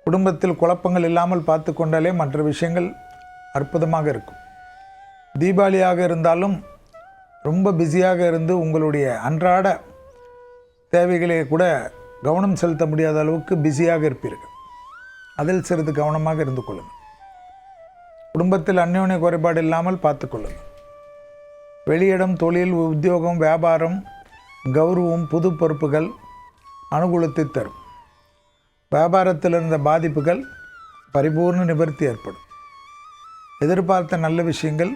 குடும்பத்தில் குழப்பங்கள் இல்லாமல் பார்த்து கொண்டாலே மற்ற விஷயங்கள் அற்புதமாக இருக்கும். தீபாவளியாக இருந்தாலும் ரொம்ப பிஸியாக இருந்து உங்களுடைய அன்றாட தேவைகளை கூட கவனம் செலுத்த முடியாத அளவுக்கு பிஸியாக இருப்பீர்கள். அதில் சிறிது கவனமாக இருந்து கொள்ளுங்கள். குடும்பத்தில் அந்யோன்ய குறைபாடு இல்லாமல் பார்த்து கொள்ளுங்கள். வெளியிடம், தொழில், உத்தியோகம், வியாபாரம், கௌரவம், புது பொறுப்புகள் அனுகூலத்தை தரும். வியாபாரத்தில் இருந்த பாதிப்புகள் பரிபூர்ண நிவர்த்தி ஏற்படும். எதிர்பார்த்த நல்ல விஷயங்கள்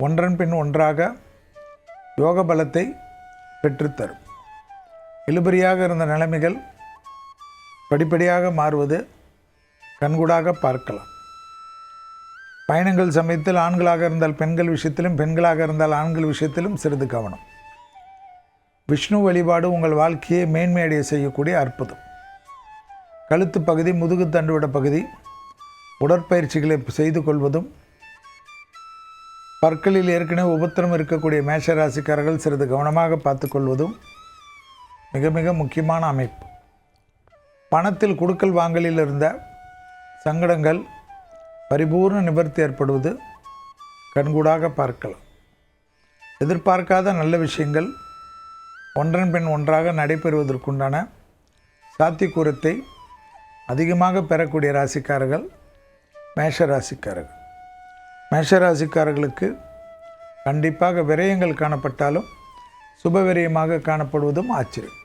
ஒன்றன் பின் ஒன்றாக யோக பலத்தை பெற்றுத்தரும். இழுபறியாக இருந்த நிலைமைகள் படிப்படியாக மாறுவது கண்கூடாக பார்க்கலாம். பயணங்கள் சமயத்தில் ஆண்களாக இருந்தால் பெண்கள் விஷயத்திலும், பெண்களாக இருந்தால் ஆண்கள் விஷயத்திலும் சிறிது கவனம். விஷ்ணு வழிபாடு உங்கள் வாழ்க்கையை மேன்மையடைய செய்யக்கூடிய அற்புதம். கழுத்து பகுதி, முதுகு தண்டுவிட பகுதி உடற்பயிற்சிகளை செய்து கொள்வதும், பற்களில் ஏற்கனவே உபத்திரம் இருக்கக்கூடிய மேஷராசிக்காரர்கள் சிறிது கவனமாக பார்த்து கொள்வதும் மிக மிக முக்கியமான அமைப்பு. பணத்தில் கொடுக்கல் வாங்கலில் இருந்த சங்கடங்கள் பரிபூர்ண நிவர்த்தி ஏற்படுவது கண்கூடாக பார்க்கலாம். எதிர்பார்க்காத நல்ல விஷயங்கள் ஒன்றன் பின் ஒன்றாக நடைபெறுவதற்குண்டான சாத்தியக்கூறத்தை அதிகமாக பெறக்கூடிய ராசிக்காரர்கள் மேஷராசிக்காரர்கள். மேஷராசிக்காரர்களுக்கு கண்டிப்பாக விரயங்கள் காணப்பட்டாலும் சுப விரயமாக காணப்படுவதும் ஆச்சரியம்.